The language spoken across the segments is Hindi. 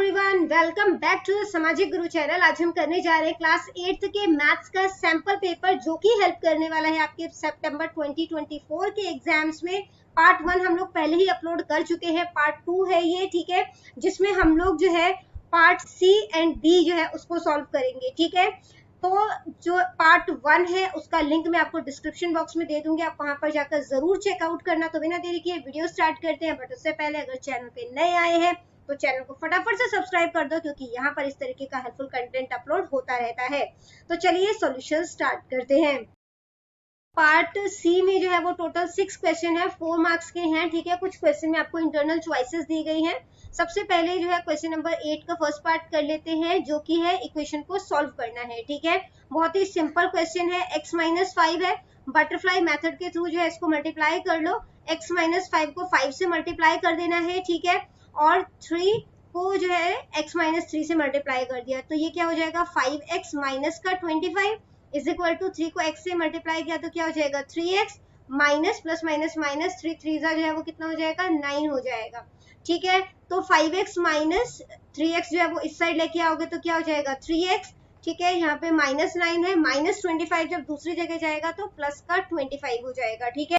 Everyone, welcome back to the Samajik Guru channel. आज हम करने जा रहे हैं क्लास 8th के मैथ्स का सैंपल पेपर, जो कि हेल्प करने वाला है आपके सितंबर 2024 के एग्जाम्स में। पार्ट 1 हम लोग पहले ही अपलोड कर चुके हैं, पार्ट 2 है ये, ठीक है, जिसमें हम लोग जो है पार्ट सी एंड डी जो है उसको सॉल्व करेंगे, ठीक है। तो जो पार्ट 1 है उसका लिंक मैं आपको डिस्क्रिप्शन बॉक्स में दे दूंगी, आप वहां पर जाकर जरूर चेकआउट करना। तो बिना देरी किए वीडियो स्टार्ट करते हैं, बट उससे पहले अगर चैनल पे नए आए हैं तो चैनल को फटाफट से सब्सक्राइब कर दो, क्योंकि यहाँ पर इस तरीके का हेल्पफुल कंटेंट अपलोड होता रहता है। तो चलिए सॉल्यूशन स्टार्ट करते हैं। पार्ट सी में जो है वो टोटल 6 क्वेश्चन है, 4 मार्क्स के हैं, ठीक है। कुछ क्वेश्चन में आपको इंटरनल चॉइसेस दी गई हैं। सबसे पहले जो है क्वेश्चन नंबर 8 का फर्स्ट पार्ट कर लेते हैं, जो कि है इक्वेशन को सॉल्व करना है, ठीक है। बहुत ही सिंपल क्वेश्चन है, x-5 है, बटरफ्लाई मेथड के थ्रू जो है इसको मल्टीप्लाई कर लो। x-5 को 5 से मल्टीप्लाई कर देना है, ठीक है, और 3 को जो है x-3 से मल्टीप्लाई कर दिया, तो ये क्या हो जाएगा 5x माइनस का 25 इज इक्वल टू 3 को x से मल्टीप्लाई किया तो क्या हो जाएगा 3x minus plus minus minus 3 3 जो है वो कितना हो जाएगा 9 हो जाएगा, ठीक है। तो 5x माइनस 3x जो है वो इस साइड लेके आओगे तो क्या हो जाएगा 3x, ठीक है। यहाँ पे -9 है, -25 जब दूसरी जगह जाएगा तो प्लस का 25 हो जाएगा, ठीक है।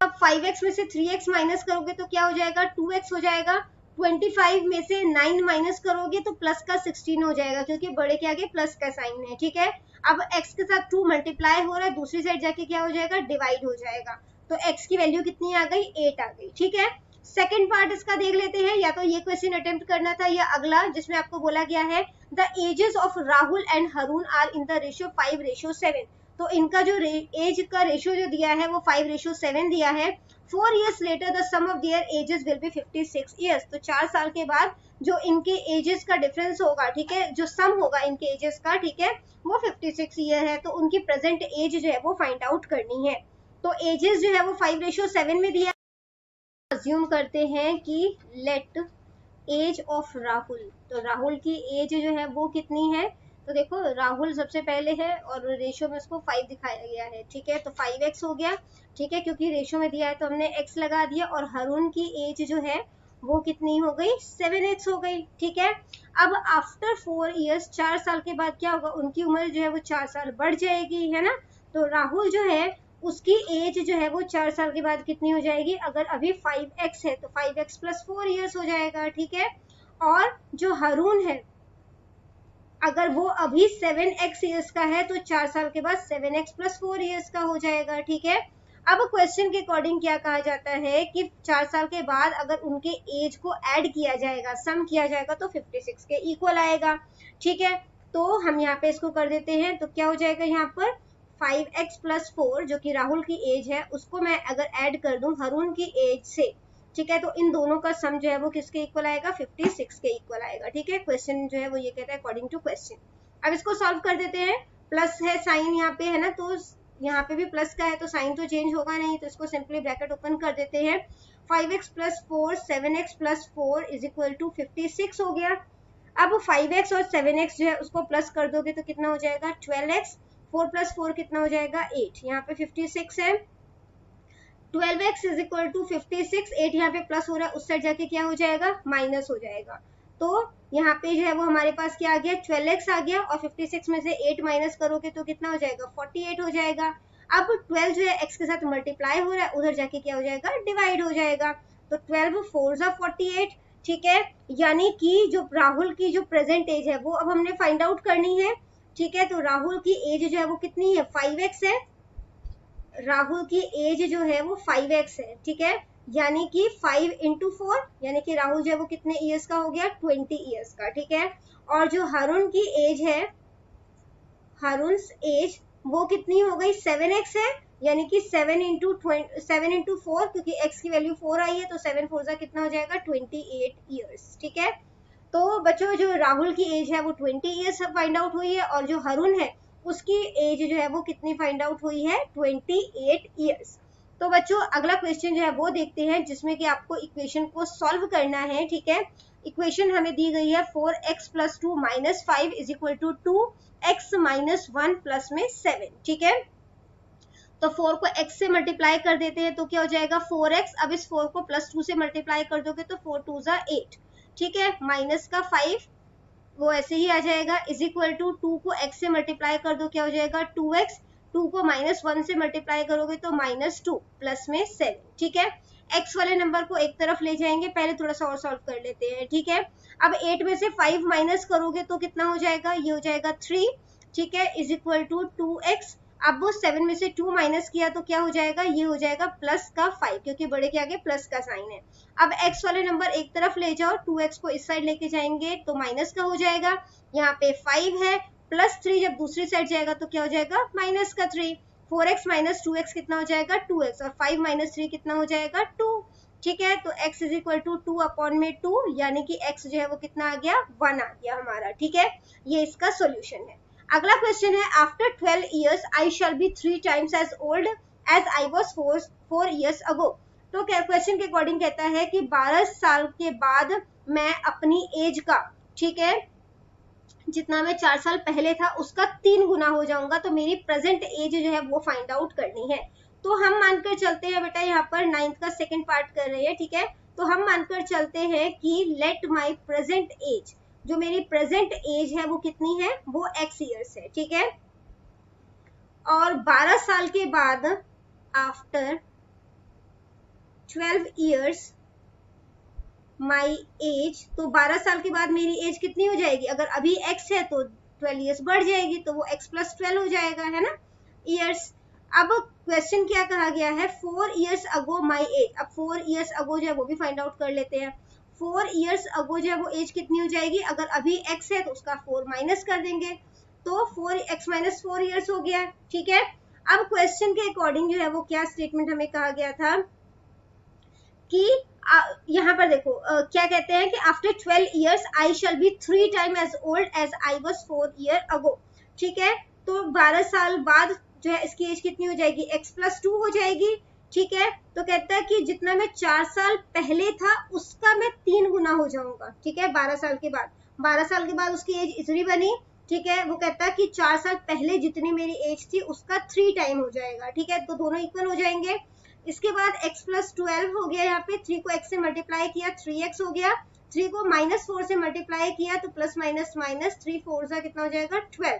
अब 5x में से 3x माइनस करोगे तो क्या हो जाएगा 2x हो जाएगा। 25 में से 9 माइनस करोगे तो प्लस का 16 हो जाएगा, क्योंकि बड़े के आगे प्लस का साइन है, ठीक है। अब x के साथ 2 मल्टीप्लाई हो रहा है, दूसरी साइड जाके क्या हो जाएगा डिवाइड हो जाएगा, तो x की वैल्यू कितनी आ गई 8 आ गई, ठीक है। सेकेंड पार्ट इसका देख लेते हैं, या तो ये क्वेश्चन अटेम्प्ट करना था या अगला, जिसमें आपको बोला गया है the ages of Rahul and Harun are in the ratio 5:7। तो इनका जो एज का रेशियो जो दिया है वो 5:7 दिया है। 4 years later the sum of their ages will be 56 years। तो 4 साल के बाद जो इनके एजेस का डिफरेंस होगा, ठीक है, जो सम होगा इनके एजेस का, ठीक है, वो 56 ईयर है। तो उनकी प्रेजेंट एज जो है वो फाइंड आउट करनी है। तो एजेस जो है वो 5:7 में दिया। अज्यूम करते हैं कि लेट एज ऑफ राहुल, तो राहुल की एज जो है वो कितनी है, तो देखो राहुल सबसे पहले है और रेशियो में उसको 5 दिखाया गया है, ठीक है। तो 5x हो गया, ठीक है, क्योंकि रेशियो में दिया है तो हमने x लगा दिया। और हरून की एज जो है वो कितनी हो गई 7x हो गई, ठीक है। अब आफ्टर 4 years 4 साल के बाद क्या होगा, उनकी उम्र जो है वो 4 साल बढ़ जाएगी, है ना। तो राहुल जो है उसकी एज जो है वो 4 साल के बाद कितनी हो जाएगी, अगर अभी 5x है तो 5x + 4 years हो जाएगा, ठीक है। और जो हरून है अगर वो अभी 7x ईयर्स का है तो 4 साल के बाद 7x + 4 ईयर्स का हो जाएगा, ठीक है। अब क्वेश्चन के अकॉर्डिंग क्या कहा जाता है कि 4 साल के बाद अगर उनके एज को ऐड किया जाएगा, सम किया जाएगा, तो 56 के इक्वल आएगा, ठीक है। तो हम यहाँ पे इसको कर देते हैं, तो क्या हो जाएगा यहाँ पर 5x + 4 जो कि राहुल की एज है उसको मैं अगर ऐड कर दूं हरून की एज से, ठीक है, तो इन दोनों का सम जो है वो किसके इक्वल आएगा 56 के इक्वल आएगा, ठीक है। क्वेश्चन जो है वो ये कहता है अकॉर्डिंग टू क्वेश्चन। अब इसको सॉल्व कर देते हैं। प्लस है साइन यहाँ पे, है ना, तो यहाँ पे भी प्लस का है तो साइन तो चेंज होगा नहीं, तो इसको सिंपली ब्रैकेट ओपन कर देते हैं। 5x + 4 7x + 4 = 56 हो गया। अब 5x और 7x जो है उसको प्लस कर दोगे तो कितना हो जाएगा 12x। 4 + 4 कितना हो जाएगा 8, यहाँ पे 56 है। 12x = 56, 8 यहाँ पे प्लस हो रहा है, उस साइड जाके क्या हो जाएगा माइनस हो जाएगा। तो यहाँ पे जो है वो हमारे पास क्या आ गया 12x आ गया, और 56 में से 8 माइनस करोगे तो कितना हो जाएगा 48 हो जाएगा। अब 12 जो है x के साथ मल्टीप्लाई हो रहा है, उधर जाके क्या हो जाएगा डिवाइड हो जाएगा। तो 12 4 = 48, ठीक है। यानी कि जो राहुल की जो प्रेजेंट एज है वो अब हमने फाइंड आउट करनी है, ठीक है। तो राहुल की एज जो है वो कितनी है 5x है, राहुल की एज जो है वो 5x है, ठीक है। यानी कि 5 × 4 यानी कि राहुल जो है वो कितने ईयर्स का हो गया 20 ईयर्स का, ठीक है। और जो हरून की एज है, हरून एज वो कितनी हो गई 7x है, यानी कि 7 × 4, क्योंकि x की वैल्यू 4 आई है तो 7 4 जा कितना हो जाएगा 28 ईयर्स, ठीक है। तो बच्चों जो राहुल की एज है वो 20 ईयर्स फाइंड आउट हुई है, और जो हरून है उसकी एज जो है वो कितनी फाइंड आउट हुई है 28 ईयर्स। तो बच्चों अगला क्वेश्चन जो है वो देखते हैं, जिसमें कि आपको इक्वेशन को सॉल्व करना है, ठीक है। इक्वेशन हमें दी गई है 4x + 2 - 5 = 2x - 1 प्लस में 7, ठीक है। तो 4 को x से मल्टीप्लाई कर देते हैं तो क्या हो जाएगा 4x। अब इस 4 को +2 से मल्टीप्लाई कर दोगे तो 4 2 = 8, ठीक है, माइनस का 5 वो ऐसे ही आ जाएगा, इज इक्वल टू 2 को x से मल्टीप्लाई कर दो, क्या हो जाएगा 2x, 2 को -1 से मल्टीप्लाई करोगे तो -2 प्लस में 7, ठीक है। x वाले नंबर को एक तरफ ले जाएंगे, पहले थोड़ा सा और सॉल्व कर लेते हैं, ठीक है। अब 8 में से 5 माइनस करोगे तो कितना हो जाएगा, ये हो जाएगा 3, ठीक है, इज इक्वल टू 2x। अब वो 7 में से 2 माइनस किया तो क्या हो जाएगा, ये हो जाएगा प्लस का 5, क्योंकि बड़े के आगे प्लस का साइन है। अब x वाले नंबर एक तरफ ले जाओ, 2x को इस साइड लेके जाएंगे तो माइनस का हो जाएगा, यहाँ पे 5 है, प्लस 3 जब दूसरी साइड जाएगा तो क्या हो जाएगा माइनस का 3, 4x माइनस 2x कितना हो जाएगा 2x, और 5 माइनस 3 कितना हो जाएगा 2, ठीक है। तो x is equal to 2 upon में 2, यानी कि x जो है वो कितना आ गया 1 आ गया हमारा, ठीक है। ये इसका सोल्यूशन है। अगला क्वेश्चन है, after 12 years I shall be 3 times as old as I was 4 years ago। तो क्वेश्चन के अकॉर्डिंग कहता है कि 12 साल के बाद मैं अपनी एज का, ठीक है, जितना मैं 4 साल पहले था उसका 3 गुना हो जाऊंगा, तो मेरी प्रेजेंट एज जो है वो फाइंड आउट करनी है। तो हम मानकर चलते हैं बेटा, यहाँ पर 9th का सेकंड पार्ट कर रहे हैं, ठीक है। तो हम मानकर चलते हैं कि लेट माई प्रेजेंट एज, जो मेरी प्रेजेंट एज है वो कितनी है, वो x ईयर्स है, ठीक है। और 12 साल के बाद आफ्टर 12 years माई एज, तो 12 साल के बाद मेरी एज कितनी हो जाएगी, अगर अभी x है तो 12 years बढ़ जाएगी, तो वो x प्लस 12 हो जाएगा, है ना, ईयर्स। अब क्वेश्चन क्या कहा गया है, 4 years ago माई एज। अब 4 years ago जो है वो भी फाइंड आउट कर लेते हैं। 4 years ago जो है वो एज कितनी हो जाएगी, अगर अभी x है तो उसका 4 माइनस कर देंगे, तो 4x माइनस 4 ईयर्स हो गया, ठीक है। अब क्वेश्चन के अकॉर्डिंग जो है वो क्या स्टेटमेंट हमें कहा गया था कि यहाँ पर देखो क्या कहते हैं कि after 12 years I shall be 3 time as old as I was 4 year ago, ठीक है। तो 12 साल बाद जो है इसकी एज कितनी हो जाएगी, x प्लस 2 हो जाएगी, ठीक है। तो कहता है कि जितना मैं 4 साल पहले था उसका मैं 3 गुना हो जाऊंगा, ठीक है, 12 साल के बाद। 12 साल के बाद उसकी एज इतनी बनी, ठीक है। वो कहता है कि 4 साल पहले जितनी मेरी एज थी उसका 3 टाइम हो जाएगा, ठीक है, तो दोनों इक्वल हो जाएंगे। इसके बाद x प्लस 12 हो गया, यहाँ पे 3 को x से मल्टीप्लाई किया 3x हो गया, 3 को -4 से मल्टीप्लाई किया तो प्लस माइनस माइनस 3 4 सा कितना हो जाएगा 12,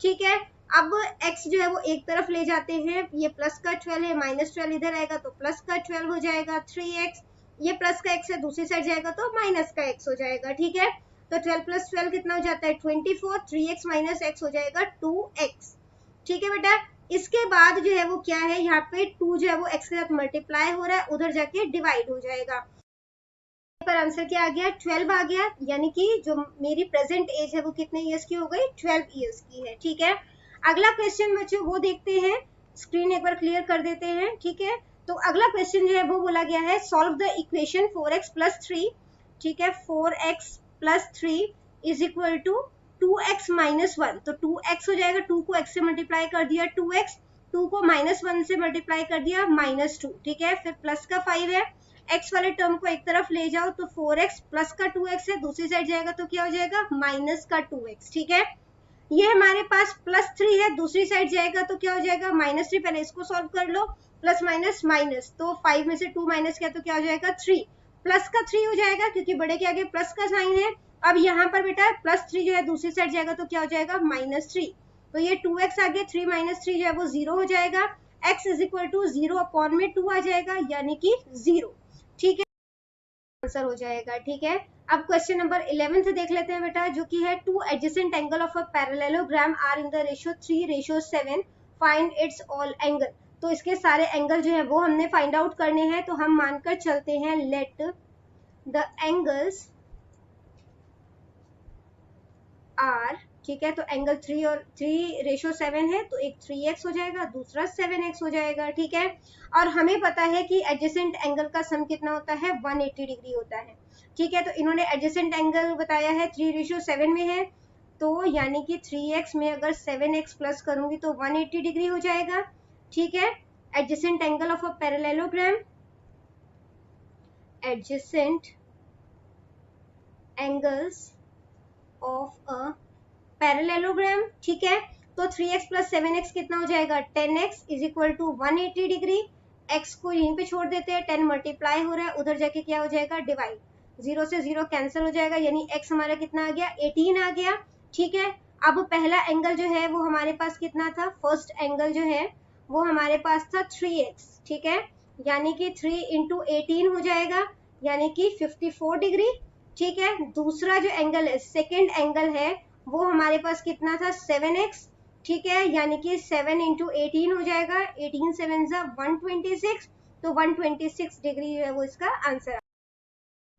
ठीक है। अब x जो है वो एक तरफ ले जाते हैं, ये प्लस का 12 है, -12 इधर आएगा तो प्लस का 12 हो जाएगा 3x, ये प्लस का x है, दूसरी साइड जाएगा तो माइनस का x हो जाएगा, ठीक है। तो 12 प्लस 12 कितना हो जाता है 24, 3x माइनस x हो जाएगा 2x, ठीक है बेटा। इसके बाद जो है वो क्या है, यहाँ पे 2 जो है वो x के साथ मल्टीप्लाई हो रहा है, उधर जाके डिवाइड हो जाएगा। पर आंसर क्या आ गया 12 आ गया, यानी कि जो मेरी प्रेजेंट एज है वो कितने इयर्स की हो गई 12 इयर्स की है, ठीक है। अगला क्वेश्चन बच्चों वो देखते हैं, स्क्रीन एक बार क्लियर कर देते हैं, ठीक है। तो अगला क्वेश्चन जो है वो बोला गया है, solve the equation 4x plus 3, ठीक है, 4x plus 3 is equal to 2x minus 1, तो 2x हो जाएगा, 2 को x से मल्टीप्लाई कर दिया 2x, 2 को -1 से मल्टीप्लाई कर दिया -2, ठीक है। फिर प्लस का 5 है, x वाले टर्म को एक तरफ ले जाओ तो 4x प्लस का 2x है, दूसरी साइड जाएगा तो क्या हो जाएगा माइनस का 2x, ठीक है। ये हमारे पास प्लस 3 है, दूसरी साइड जाएगा तो क्या हो जाएगा -3, पहले इसको सॉल्व कर लो, प्लस माइनस माइनस, तो 5 में से 2 माइनस किया तो क्या हो जाएगा 3, प्लस का 3 हो जाएगा क्योंकि बड़े के आगे प्लस का साइन है। अब यहाँ पर बेटा प्लस 3 जो है दूसरी साइड जाएगा तो क्या हो जाएगा -3, तो ये 2x आ गया, 3 माइनस 3 जो है वो 0 हो जाएगा, x is equal to 0 upon में 2 आ जाएगा, यानी कि 0, ठीक है, आंसर हो जाएगा, ठीक है। अब क्वेश्चन नंबर 11 देख लेते हैं बेटा, जो कि है 2 adjacent angle of a parallelogram are in the ratio 3:7, find its all angle. तो इसके सारे एंगल जो है वो हमने फाइंड आउट करने हैं, तो हम मानकर चलते हैं लेट द एंगल्स आर, ठीक है। तो एंगल 3 और 3:7 है, तो एक 3x हो जाएगा, दूसरा 7x हो जाएगा, ठीक है। और हमें पता है कि एडजेसेंट एंगल का सम कितना होता है 180 डिग्री होता है, ठीक है। तो इन्होंने एडजेसेंट एंगल बताया है 3:7 में है, तो यानी कि 3x में अगर 7x प्लस करूंगी तो 180 डिग्री हो जाएगा, ठीक है। Adjacent angle of a parallelogram, adjacent angles of a parallelogram, ठीक है। तो 3x प्लस 7x कितना हो जाएगा 10x is equal to 180 degree, x को यहीं पे छोड़ देते हैं, 10 मल्टीप्लाई हो रहा है, उधर जाके क्या हो जाएगा डिवाइड, 0 से 0 कैंसिल हो जाएगा, यानी x हमारा कितना आ गया 18 आ गया। ठीक है, अब पहला एंगल जो है वो हमारे पास कितना था, फर्स्ट एंगल जो है वो हमारे पास था 3x। ठीक है, यानी कि 3 इंटू 18 हो जाएगा, यानी कि 54 डिग्री। ठीक है, दूसरा जो एंगल है, सेकेंड एंगल है, वो हमारे पास कितना था 7x। ठीक है, यानी कि 7 इंटू 18 हो जाएगा, 18 7 जा 126, तो 126 डिग्री है वो इसका आंसर।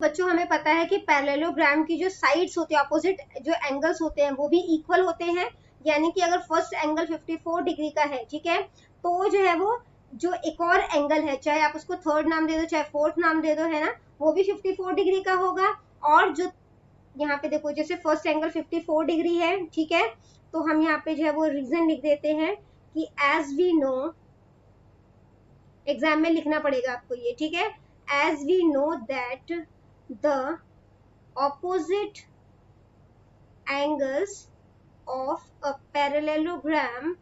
बच्चों हमें पता है कि पैरेललोग्राम की जो साइड्स होते हैं, अपोजिट जो एंगल्स होते हैं वो भी इक्वल होते हैं, यानी कि अगर फर्स्ट एंगल 54 डिग्री का है, ठीक है, तो जो है वो जो एक और एंगल है, चाहे आप उसको थर्ड नाम दे दो चाहे फोर्थ नाम दे दो, है ना, वो भी 54 डिग्री का होगा। और जो यहाँ पे देखो, जैसे फर्स्ट एंगल 54 डिग्री है, ठीक है, तो हम यहाँ पे जो है वो रीजन लिख देते हैं कि एज वी नो, एग्जाम में लिखना पड़ेगा आपको ये, ठीक है, as we know that the opposite angles of a parallelogram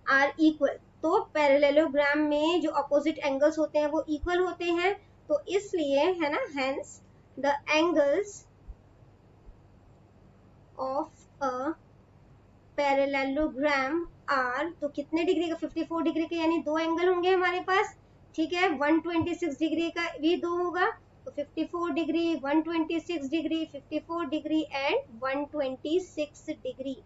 are equal। तो पैरेललोग्राम में जो ऑपोजिट एंगल्स होते हैं वो इक्वल होते हैं, तो इसलिए, है ना, hence the angles of a parallelogram are, तो कितने डिग्री का, 54 डिग्री के, यानी दो एंगल होंगे हमारे पास। ठीक है, 126 डिग्री का भी दो होगा, तो 54 degree, 126 degree, 54 degree and 126 degree.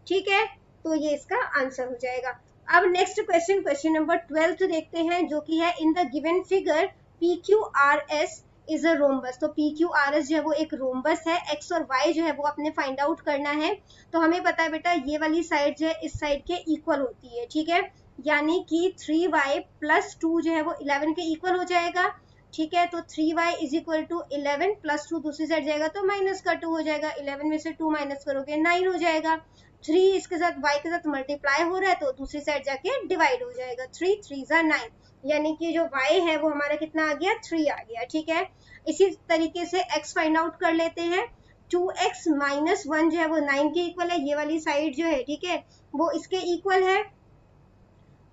ठीक है, तो ये इसका आंसर हो जाएगा। अब नेक्स्ट क्वेश्चन, क्वेश्चन नंबर 12 देखते हैं, जो कि है in the given figure PQRS is a rhombus. तो PQRS जो है वो एक रोम्बस है, x और y जो है वो अपने फाइंड आउट करना है। तो हमें पता है बेटा, ये वाली साइड जो है इस साइड के इक्वल होती है। ठीक है, यानी कि 3y प्लस 2 जो है वो 11 के इक्वल हो जाएगा। ठीक है, तो 3y is equal to 11 plus 2 दूसरी साइड जाएगा तो माइनस का 2 हो जाएगा, 11 में से 2 माइनस करोगे 9 हो जाएगा। 3 इसके साथ y के साथ मल्टीप्लाई हो रहा है तो दूसरी साइड जाके डिवाइड हो जाएगा, 3 3 जा 9, यानी कि जो y है वो हमारा कितना आ गया 3 आ गया। ठीक है, इसी तरीके से x फाइंड आउट कर लेते हैं। 2x माइनस 1 जो है वो 9 के इक्वल है, ये वाली साइड जो है, ठीक है, वो इसके इक्वल है।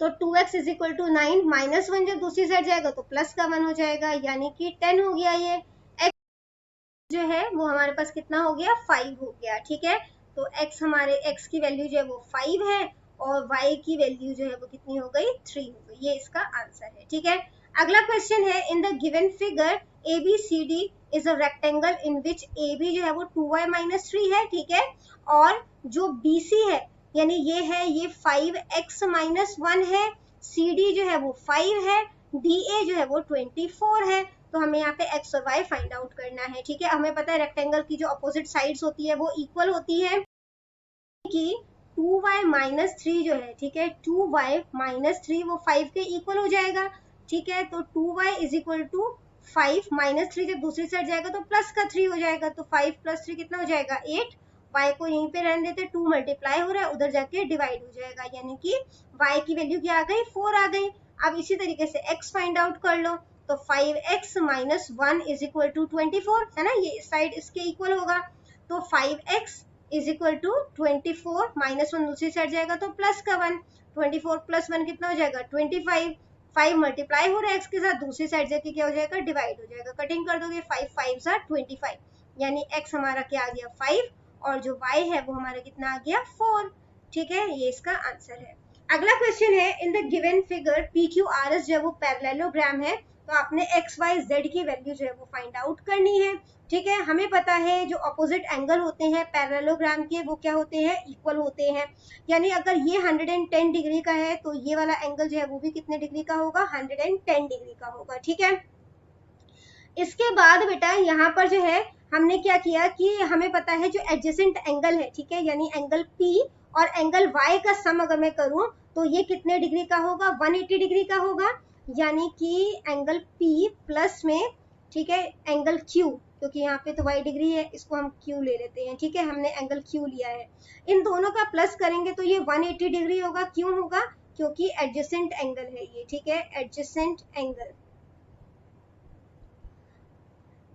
तो 2x is equal to 9, minus 1 जब दूसरी साइड जाएगा तो प्लस का 1 हो जाएगा, यानी कि 10 हो गया। ये x जो है वो हमारे पास कितना हो गया 5 हो गया। ठीक है, तो x हमारे x की वैल्यू जो है वो 5 है और y की वैल्यू जो है वो कितनी हो गई 3 हो गई, ये इसका आंसर है। ठीक है, अगला क्वेश्चन है, in the given figure ABCD is a rectangle in which AB जो है वो 2y माइनस 3 है। ठीक है, और जो BC है, यानी ये है, ये 5x माइनस 1 है, CD जो है वो 5 है, DA जो है वो 24 है। तो हमें यहाँ पे x और y फाइंड आउट करना है। ठीक है, हमें पता है रेक्टेंगल की जो अपोजिट साइड्स होती है वो इक्वल होती है, कि 2y माइनस 3 जो है, ठीक है, 2y माइनस 3 वो 5 के इक्वल हो जाएगा। ठीक है, तो 2y is equal to 5 minus 3 जब दूसरी साइड जाएगा तो प्लस का 3 हो जाएगा, तो 5 प्लस 3 कितना हो जाएगा 8। y को यहीं पे रहने देते, 2 मल्टीप्लाई हो रहा है, उधर जाके डिवाइड हो जाएगा, यानी कि y की वैल्यू क्या आ गई 4 आ गई। अब इसी तरीके से x फाइंड आउट कर लो, तो 5x minus 1 is equal to 24, है ना, ये साइड इसके इक्वल होगा। तो 5x is equal to 24, minus 1 दूसरी साइड जाएगा तो प्लस का 1, 24 प्लस 1 कितना हो जाएगा 25। 5 मल्टीप्लाई हो रहा है x के साथ, दूसरी साइड जाके क्या हो जाएगा डिवाइड हो जाएगा, कटिंग कर दोगे 5 5 25, यानी x हमारा क्या आ गया 5 और जो y है वो हमारा कितना आ गया 4। ठीक है, ये इसका आंसर है। अगला क्वेश्चन है, in the given figure PQRS जो है वो पैरेललोग्राम है, तो आपने x y z की वैल्यू जो है वो फाइंड आउट करनी है। ठीक है, हमें पता है जो अपोजिट एंगल होते हैं पैरेललोग्राम के वो क्या होते हैं इक्वल होते हैं, यानी अगर ये 110 डिग्री का है तो ये वाला एंगल जो है वो भी कितने डिग्री का होगा 110 डिग्री का होगा। ठीक है, इसके बाद बेटा यहाँ पर जो है हमने क्या किया कि हमें पता है जो एडजेसेंट एंगल है, ठीक है, यानी एंगल P और एंगल Y का सम अगर मैं करूं तो ये कितने डिग्री का होगा 180 डिग्री का होगा, यानी कि एंगल P प्लस में, ठीक है, एंगल Q, क्योंकि यहाँ पे तो y डिग्री है, इसको हम Q ले लेते हैं। ठीक है, हमने एंगल Q लिया है, इन दोनों का प्लस करेंगे तो ये 180 डिग्री होगा। क्यों होगा, क्योंकि एडजेसेंट एंगल है ये। ठीक है, एडजेसेंट एंगल,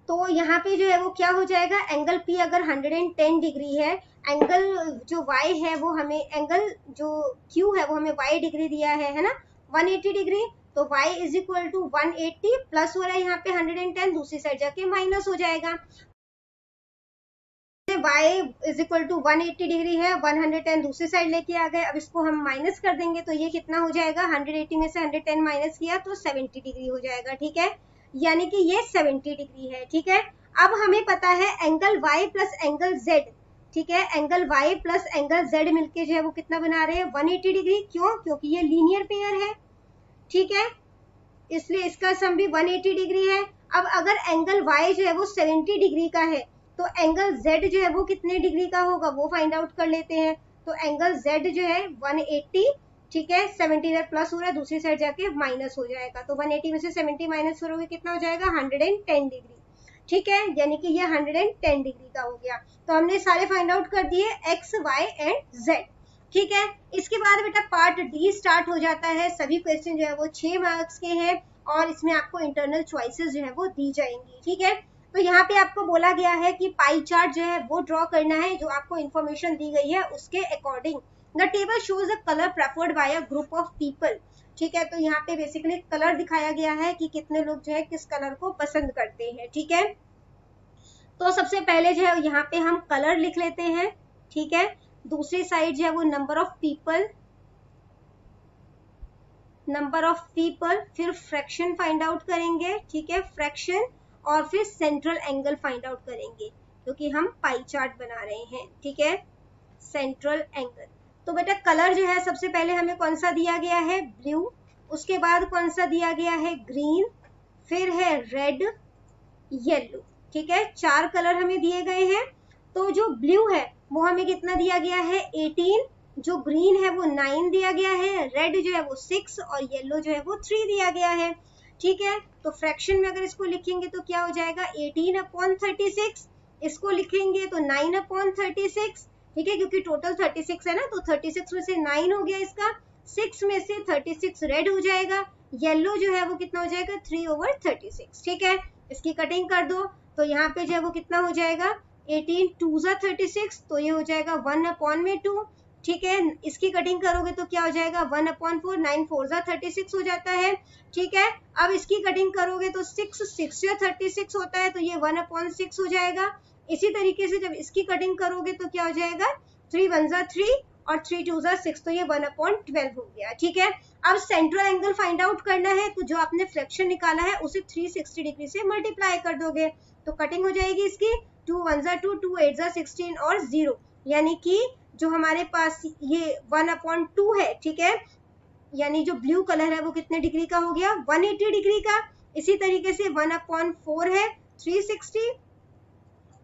तो यहाँ पे जो है वो क्या हो जाएगा, एंगल P अगर 110 डिग्री है, एंगल जो Y है वो हमें, एंगल जो Q है वो हमें y डिग्री दिया है ना 180 डिग्री, तो y is equal to 180 plus हो रहा है यहाँ पे 110, दूसरी साइड जाके माइनस हो जाएगा। y is equal to 180 degree है, 110 दूसरी साइड लेके आ गए। अब इसको हम माइनस कर देंगे तो ये कितना हो जाएगा, 180 में से 110 माइनस किया तो 70 डिग्री हो जाएगा। ठीक है, यानी कि ये 70 डिग्री है। ठीक है, अब हमें पता है angle y plus angle z, ठीक है, angle y plus angle z मिलके जो है वो कितना बना रहे हैं, 180 डिग्री। क्यों? क्योंकि ये लीनियर पेयर है। ठीक है, इसलिए इसका सम भी 180 डिग्री है। अब अगर एंगल y जो है वो 70 डिग्री का है तो एंगल z जो है वो कितने डिग्री का होगा वो फाइंड आउट कर लेते हैं। तो एंगल z जो है 180, ठीक है, 70 इधर प्लस हो रहा है, दूसरी साइड जाके माइनस हो जाएगा। तो 180 में से 70 माइनस करोगे कितना हो जाएगा, 110 डिग्री। ठीक है, यानी कि ये 110 डिग्री का हो गया। तो हमने सारे फाइंड आउट कर दिए x, y एंड z। ठीक है, इसके बाद बेटा पार्ट डी स्टार्ट हो जाता है। सभी क्वेश्चन जो है वो 6 मार्क्स के हैं और इसमें आपको इंटरनल चॉइसेस जो है वो दी जाएंगी। ठीक है, तो यहाँ पे आपको बोला गया है कि पाई चार्ट जो है वो ड्रॉ करना है, जो आपको इन्फॉर्मेशन दी गई है उसके according. The table shows the colour preferred bye a group of people. ठीक है, तो यहाँ पे बेसिकली कलर दिखाया गया है कि कितने लोग जो है किस कलर को पसंद करते हैं। ठीक है, तो सबसे पहले जो है यहाँ पे हम कलर लिख लेते हैं। ठीक है, दूसरी साइड जो है वो नंबर ऑफ पीपल, फिर फ्रैक्शन फाइंड आउट करेंगे। ठीक है, फ्रैक्शन, और फिर सेंट्रल एंगल फाइंड आउट करेंगे क्योंकि हम पाई चार्ट बना रहे हैं। ठीक है, सेंट्रल एंगल। तो बेटा कलर जो है सबसे पहले हमें कौन सा दिया गया है, ब्लू। उसके बाद कौन सा दिया गया है, ग्रीन, फिर है रेड, येलो। ठीक है, 4 कलर हमें दिए गए हैं। तो जो ब्लू है वो हमें कितना दिया गया है, 18, जो ग्रीन है वो 9 दिया गया है, रेड जो है वो 6 और येलो जो है वो 3 दिया गया है। ठीक है, तो फ्रैक्शन में अगर इसको लिखेंगे तो क्या हो जाएगा, 18/36। इसको लिखेंगे तो 9/36। ठीक है, क्योंकि टोटल 36 है ना, तो 36 में से 9 हो गया इसका, 6 में से 36 रेड हो जाएगा, येलो जो है वो कितना हो जाएगा, 3/36। ठीक है, इसकी कटिंग कर दो तो यहाँ पे जो है वो कितना हो जाएगा, 18 2/36, तो ये हो जाएगा 1/2। ठीक है, इसकी कटिंग करोगे तो क्या हो जाएगा, 1/4, 9 4/36 हो जाता है। ठीक है, अब इसकी कटिंग करोगे तो 6 6/36 होता है, तो ये 1/6 हो जाएगा। इसी तरीके से जब इसकी कटिंग करोगे तो क्या हो जाएगा, 3 1/3 और 3 2/6, तो ये 1/12 हो गया। ठीक है, अब सेंट्रल एंगल फाइंड आउट करना है, तो जो आपने फ्रैक्शन निकाला है उसे 360 डिग्री से मल्टीप्लाई कर दोगे तो कटिंग हो जाएगी इसकी, 2 1/2, 2 8/16 और 0, यानी कि जो हमारे पास ये 1/2 है। ठीक है, यानी जो ब्लू कलर है वो कितने डिग्री का हो गया, 180 डिग्री का। इसी तरीके से 1/4 है 360,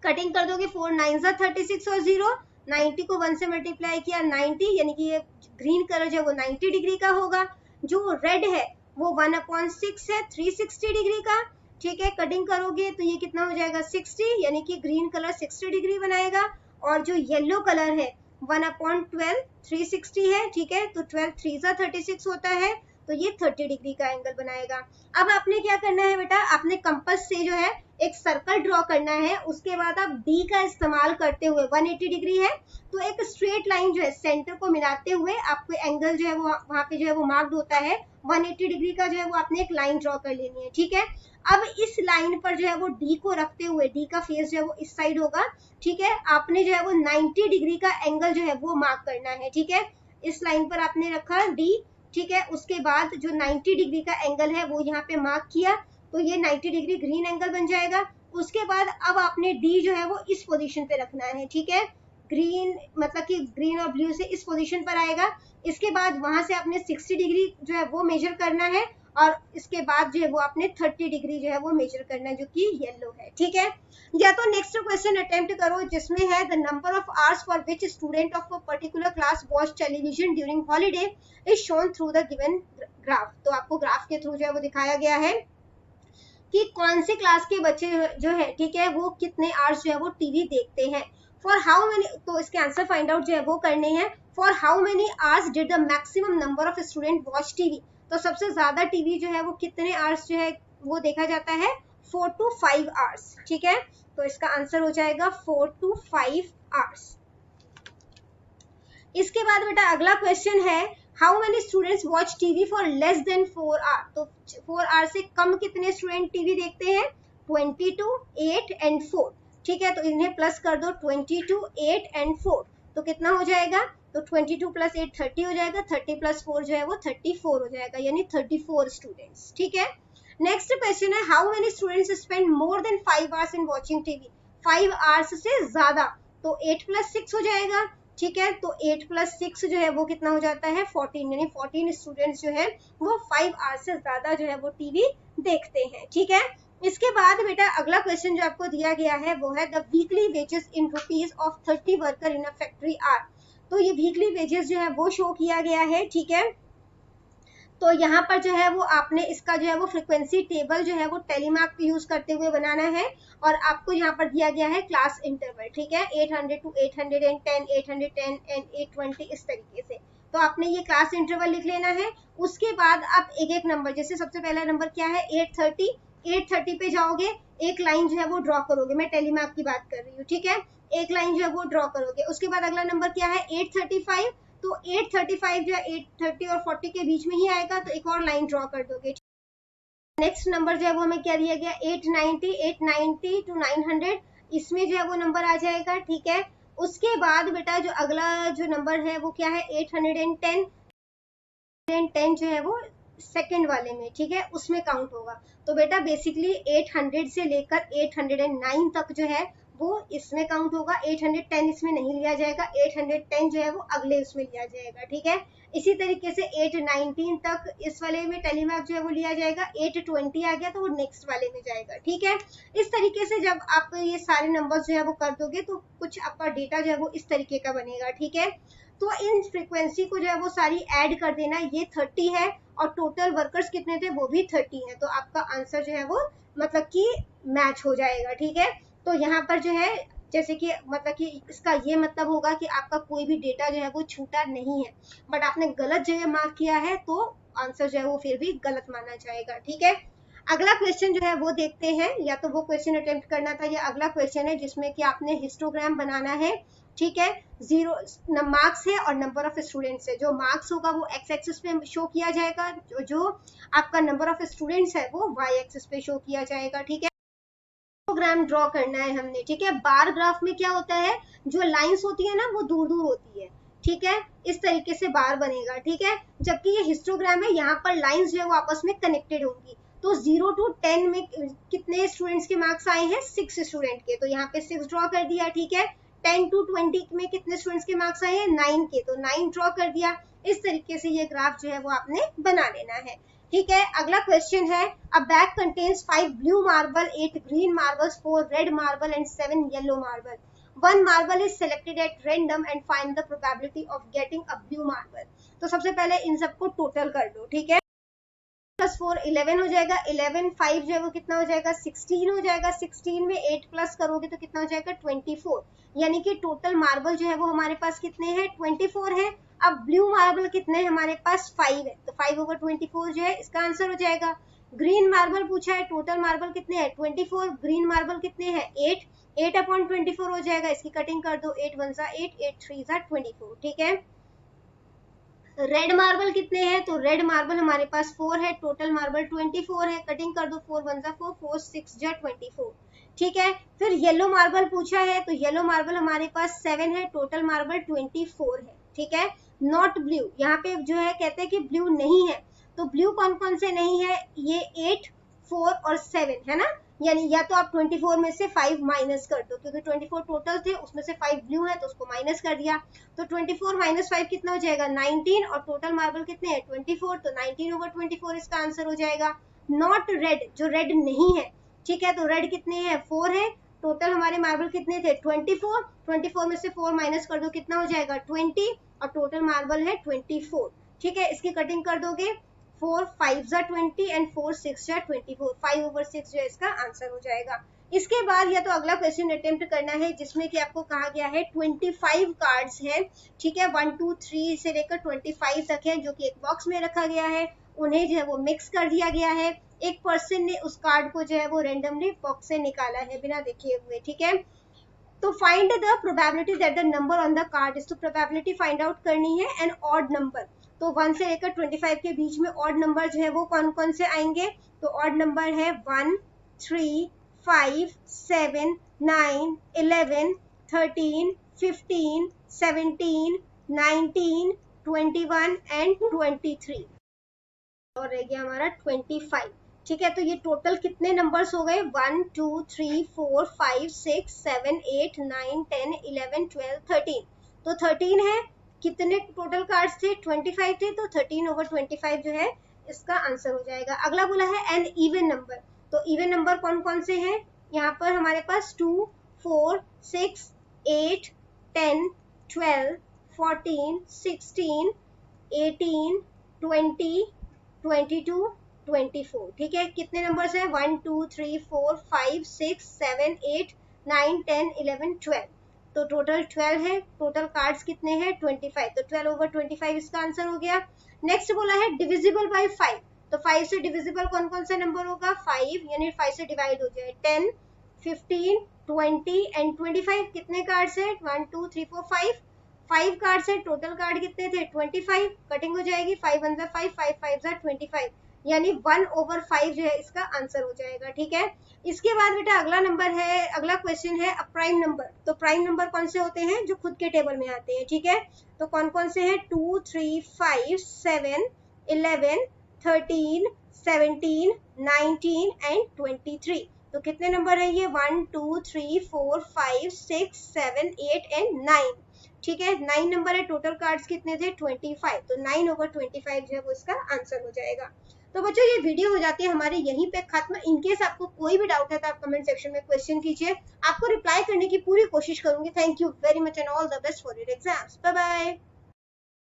कटिंग कर दोगे 4 9/36 और 0, 90 को 1 से मल्टीप्लाई किया 90, यानी कि ये ग्रीन कलर जो है वो 90 डिग्री का होगा। जो रेड है वो 1/6 है 360 डिग्री का। ठीक है, कटिंग करोगे तो ये कितना हो जाएगा, 60, यानी कि ग्रीन कलर 60 डिग्री बनाएगा। और जो येलो कलर है 1/12 360 है। ठीक है, तो 12 3/36 होता है, तो ये 30 डिग्री का एंगल बनाएगा। अब आपने क्या करना है बेटा, आपने कंपास से जो है एक सर्कल ड्रॉ करना है। उसके बाद आप डी का इस्तेमाल करते हुए, 180 डिग्री है तो एक स्ट्रेट लाइन जो है सेंटर को मिलाते हुए आपको एंगल जो है वो वहां पे जो है वो मार्क्ड होता है, 180 डिग्री का जो है वो आपने एक लाइन ड्रॉ कर लेनी है। ठीक है, अब इस लाइन पर जो है वो डी को रखते हुए, डी का फेस जो है वो इस साइड होगा। ठीक है, आपने जो है वो 90 डिग्री का एंगल जो है वो मार्क करना है। ठीक है, इस लाइन पर आपने रखा डी। ठीक है, उसके बाद जो 90 डिग्री का एंगल है वो यहाँ पे मार्क किया, तो ये 90 डिग्री ग्रीन एंगल बन जाएगा। उसके बाद अब आपने डी जो है वो इस पोजीशन पे रखना है। ठीक है, ग्रीन मतलब कि ग्रीन और ब्लू से इस पोजीशन पर आएगा। इसके बाद वहां से आपने 60 डिग्री जो है वो मेजर करना है और इसके बाद जो है वो आपने 30 डिग्री जो है वो मेजर करना है, जो कि येलो है। ठीक है, या तो नेक्स्ट क्वेश्चन अटेम्प्ट करो जिसमें है the number of hours for which student of a particular class watch television during holiday is shown through the given graph. तो आपको ग्राफ के थ्रू जो है वो दिखाया गया है कि कौन से क्लास के बच्चे जो है, ठीक है, वो कितने आवर्स जो है वो टीवी देखते हैं। फॉर हाउ मेनी, तो इसके आंसर फाइंड आउट जो है वो करने हैं। For how many hours did the maximum number of student watch TV, तो सबसे ज्यादा टीवी जो है वो कितने आवर्स जो है वो देखा जाता है, 4 to 5 आवर्स। ठीक है, तो इसका आंसर हो जाएगा 4 to 5 आवर्स। इसके बाद बेटा अगला क्वेश्चन है how many students watch TV for less than 4 hour, तो 4 आवर से कम कितने स्टूडेंट टीवी देखते हैं? 22, 8 एंड 4, ठीक है, तो इन्हें प्लस कर दो, 22, 8 एंड 4, तो कितना हो जाएगा? तो 22 प्लस 8 30 हो जाएगा, 30 प्लस 4 जो है वो 34 हो जाएगा, यानी 34 स्टूडेंट्स, ठीक है। नेक्स्ट क्वेश्चन है, how many students spend more than 5 hours in watching TV, 5 hours से ज्यादा, तो 8 प्लस 6 हो जाएगा, ठीक है, तो 8 प्लस 6 जो है वो कितना हो जाता है? 14, यानी 14 स्टूडेंट्स जो है वो 5 आवर्स से ज्यादा जो है वो टीवी देखते हैं, ठीक है। इसके बाद बेटा अगला क्वेश्चन जो आपको दिया गया है वो है the weekly wages in rupees of 30 worker in a factory are, तो ये वीकली वेजेस जो है वो शो किया गया है, ठीक है। तो यहाँ पर जो है वो आपने इसका जो है वो फ्रीक्वेंसी टेबल जो है वो टेलीमार्क यूज करते हुए बनाना है, और आपको यहाँ पर दिया गया है क्लास इंटरवल, ठीक है, 800 to 810, 810 एंड 820, इस तरीके से। तो आपने ये क्लास इंटरवल लिख लेना है। उसके बाद आप एक एक नंबर, जैसे सबसे पहला नंबर क्या है? 830, 830 पे जाओगे, एक लाइन जो है वो ड्रॉ करोगे, मैं टेलीमार्क की बात कर रही हूँ, ठीक है, एक लाइन जो है वो ड्रॉ करोगे। उसके बाद अगला नंबर क्या है? 835, तो 835 जो है 830 और 40 के बीच में ही आएगा, तो एक और लाइन ड्रॉ कर दोगे। नेक्स्ट नंबर जो है वो हमें क्या दिया गया? 890, 890 टू 900, इसमें जो है वो नंबर आ जाएगा, ठीक है। उसके बाद बेटा जो अगला जो नंबर है वो क्या है? 810, 10 जो है वो सेकंड वाले में, ठीक है, उसमें काउंट होगा। तो बेटा बेसिकली 800 से लेकर 809 तक जो है वो इसमें काउंट होगा, 810 इसमें नहीं लिया जाएगा, 810 जो है वो अगले उसमें लिया जाएगा, ठीक है। इसी तरीके से 819 तक इस वाले में टेलीमार्क जो है वो लिया जाएगा, 820 आ गया तो वो नेक्स्ट वाले में जाएगा, ठीक है। इस तरीके से जब आप ये सारे नंबर्स जो है वो कर दोगे तो कुछ आपका डेटा जो है वो इस तरीके का बनेगा, ठीक है। तो इन फ्रीक्वेंसी को जो है वो सारी ऐड कर देना, ये 30 है और टोटल वर्कर्स कितने थे? वो भी 30 है, तो आपका आंसर जो है वो मतलब कि मैच हो जाएगा, ठीक है। तो यहाँ पर जो है जैसे कि मतलब कि इसका ये मतलब होगा कि आपका कोई भी डेटा जो है वो छूटा नहीं है, बट आपने गलत जगह मार्क किया है तो आंसर जो है वो फिर भी गलत माना जाएगा, ठीक है। अगला क्वेश्चन जो है वो देखते हैं, या तो वो क्वेश्चन अटेम्प्ट करना था, या अगला क्वेश्चन है जिसमें कि आपने हिस्टोग्राम बनाना है, ठीक है। 0 मार्क्स है और नंबर ऑफ स्टूडेंट्स है, जो मार्क्स होगा वो एक्स एक्सिस पे शो किया जाएगा, जो आपका नंबर ऑफ स्टूडेंट्स है वो वाई एक्सिस पे शो किया जाएगा, ठीक है। हिस्टोग्राम ड्रॉ करना है हमने, ठीक है। बार ग्राफ में क्या होता है? जो लाइंस होती है ना वो दूर दूर होती है, ठीक है, इस तरीके से बार बनेगा, ठीक है। जबकि ये हिस्टोग्राम है, यहाँ पर लाइंस जो है वो आपस में कनेक्टेड होंगी। तो 0 to 10 में कितने स्टूडेंट्स के मार्क्स आए हैं? 6 स्टूडेंट के, तो यहाँ पे 6 ड्रॉ कर दिया, ठीक है। 10 to 20 में कितने स्टूडेंट्स के मार्क्स आए हैं? 9 के, तो 9 ड्रॉ कर दिया। इस तरीके से ये ग्राफ जो है वो आपने बना लेना है, ठीक है। अगला क्वेश्चन है, अ bag contains 5 blue marble, 8 green marbles, 4 red marble and 7 yellow marble. One marble is selected at random and find the probability of getting a blue marble. तो सबसे पहले इन सबको टोटल कर दो, ठीक है। प्लस 4 11 हो जाएगा, 11 5 जो है वो कितना हो जाएगा? 16 हो जाएगा, 16 में 8 प्लस करोगे तो कितना हो जाएगा? 24, यानी कि टोटल मार्बल जो है वो हमारे पास कितने हैं? 24 है। अब ब्लू मार्बल कितने हैं हमारे पास? 5 है, तो 5/24 जो है इसका आंसर हो जाएगा। ग्रीन मार्बल पूछा है, टोटल मार्बल कितने हैं? 24, ग्रीन मार्बल कितने हैं? 8, 8/24 हो जाएगा, इसकी कटिंग कर दो, 8 1 8, 8 3 24, ठीक है। रेड मार्बल कितने हैं? तो रेड मार्बल हमारे पास 4 है, टोटल मार्बल 24 है, कटिंग कर दो, 4 1 4, 4 6 24, ठीक है। फिर येलो मार्बल पूछा है, तो येलो मार्बल हमारे पास 7 है, टोटल मार्बल 24 है, ठीक है। नॉट ब्लू, यहाँ पे जो है कहते हैं कि ब्लू नहीं है, तो ब्लू कौन कौन से नहीं है? ये 8, 4 और 7 है ना, यानी या तो आप 24 में से 5 माइनस कर दो, क्योंकि 24 टोटल थे, उसमें से 5 ब्लू है तो उसको माइनस कर दिया, तो 24 माइनस 5 कितना हो जाएगा? 19, और टोटल मार्बल कितने हैं? 24, तो 19/24 इसका आंसर हो जाएगा। नॉट रेड, जो रेड नहीं है, ठीक है, तो रेड कितने हैं? 4 है, टोटल हमारे मार्बल कितने थे? 24, 24 में से 4 माइनस कर दो, कितना हो जाएगा? 20, और टोटल मार्बल है 24, ठीक है। इसकी कटिंग कर दोगे, 4 5 20 एंड 4 6 24, 5/6 जो है इसका आंसर हो जाएगा। इसके बाद या तो अगला क्वेश्चन अटेम्प्ट करना है जिसमें कि आपको कहा गया है 25 कार्ड्स हैं, ठीक है, 1 2 3 से लेकर 25 तक है, जो कि एक बॉक्स में रखा गया है, उन्हें जो है वो मिक्स कर दिया गया है। एक पर्सन ने उस कार्ड को जो है वो रेंडमली बॉक्स से निकाला है बिना देखे हुए, ठीक है। तो find the probability that the number on the card is, तो प्रोबेबिलिटी फाइंड आउट करनी है एन ऑड नंबर। तो 1 से लेकर 25 के बीच में ऑड नंबर जो है वो कौन कौन से आएंगे, तो ऑड नंबर है 1, 3, 5, 7, 9, 11, 13, 15, 17, 19, 21 एंड 23 और रह गया हमारा 25। ठीक है, तो ये टोटल कितने नंबर्स हो गए, 1, 2, 3, 4, 5, 6, 7, 8, 9, 10, 11, 12, 13। तो 13 है, कितने टोटल कार्ड्स थे, 25 थे, तो 13/25 जो है इसका आंसर हो जाएगा। अगला बोला है एन इवन नंबर, तो इवन नंबर कौन कौन से हैं, यहाँ पर हमारे पास 2, 4, 6, 8, 10, 12, 14, 16, 18, 20, 22, 24। ठीक है, कितने नंबर्स हैं, 1, 2, 3, 4, 5, 6, 7, 8, 9, 10, 11, 12। तो टोटल 12 है, टोटल कार्ड्स कितने हैं, 25। तो 12/25 इसका आंसर हो गया। नेक्स्ट बोला है डिविजिबल बाय 5, तो 5 से डिविजिबल कौन कौन सा नंबर होगा, 5, यानी 5 से डिवाइड हो जाए, 10, 15, 20 एंड 25। कितने कार्ड्स है, 1, 2, 3, 4, 5 कार्ड्स है, टोटल कार्ड कितने थे, 25। कटिंग हो जाएगी, 5 1 5, 5 5 25, यानी 1/5 जो है इसका आंसर हो जाएगा। ठीक है, इसके बाद बेटा अगला नंबर है, अगला क्वेश्चन है प्राइम नंबर। तो प्राइम नंबर कौन से होते हैं, जो खुद के टेबल में आते हैं। ठीक है, तो कौन कौन से हैं, 2, 3, 5, 7, 11, 13, 17, 19 एंड 23। तो कितने नंबर है ये, 1, 2, 3, 4, 5, 6, 7, 8 एंड 9। ठीक है, 9 नंबर है, टोटल कार्ड्स कितने थे, 25। तो 9/25 जो है वो इसका आंसर हो जाएगा। तो बच्चों ये वीडियो हो जाती है हमारे यहीं पे खत्म। इनकेस आपको कोई भी डाउट है तो आप कमेंट सेक्शन में क्वेश्चन कीजिए, आपको रिप्लाई करने की पूरी कोशिश करूंगी। Thank you very much and all the best for your exams. Bye bye.